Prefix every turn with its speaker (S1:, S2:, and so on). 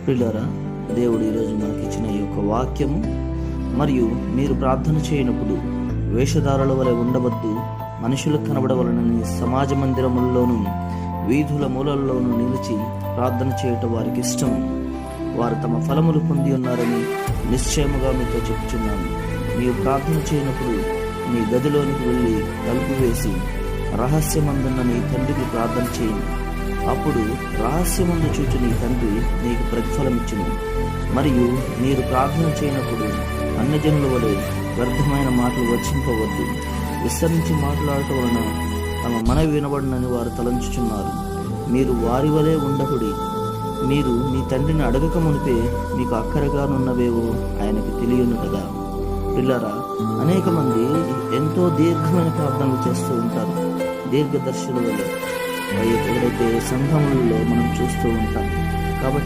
S1: ప్రియులారా, దేవుడు ఈరోజు మనకి ఇచ్చిన ఈ యొక్క వాక్యము మరియు మీరు ప్రార్థన చేయనప్పుడు వేషధారుల వలె ఉండవద్దు, మనుషులకు కనబడవలనని సమాజ మందిరముల్లోనూ వీధుల మూలల్లోనూ నిలిచి ప్రార్థన చేయటం వారికి ఇష్టము. వారు తమ ఫలములు పొంది ఉన్నారని నిశ్చయముగా మీతో చెప్పుచున్నాను. మీరు ప్రార్థన చేయనప్పుడు నీ గదిలోనికి వెళ్ళి తలుపు వేసి రహస్యమందున్న నీ తండ్రికి ప్రార్థన చేయండి. అప్పుడు రహస్యమందు చూచి నీ తండ్రి నీకు ప్రతిఫలమిచ్చును. మరియు మీరు ప్రార్థన చేయనప్పుడు అన్యజనుల వలె వ్యర్థమైన మాటలు వర్షింపవద్దు. విస్తరించి మాట్లాడటం వలన తమ మనవి వినబడినని వారు తలంచుచున్నారు. మీరు వారి వలె ఉండకుడి. మీరు మీ తండ్రిని అడగక మునిపే మీకు అక్కరగానున్నవేవో ఆయనకు తెలియను కదా. పిల్లరా, అనేక మంది ఎంతో దీర్ఘమైన ప్రార్థనలు చేస్తూ ఉంటారు, దీర్ఘదర్శుల వలె. ఎవరైతే సంఘములలో మనం చూస్తూ ఉంటాం. కాబట్టి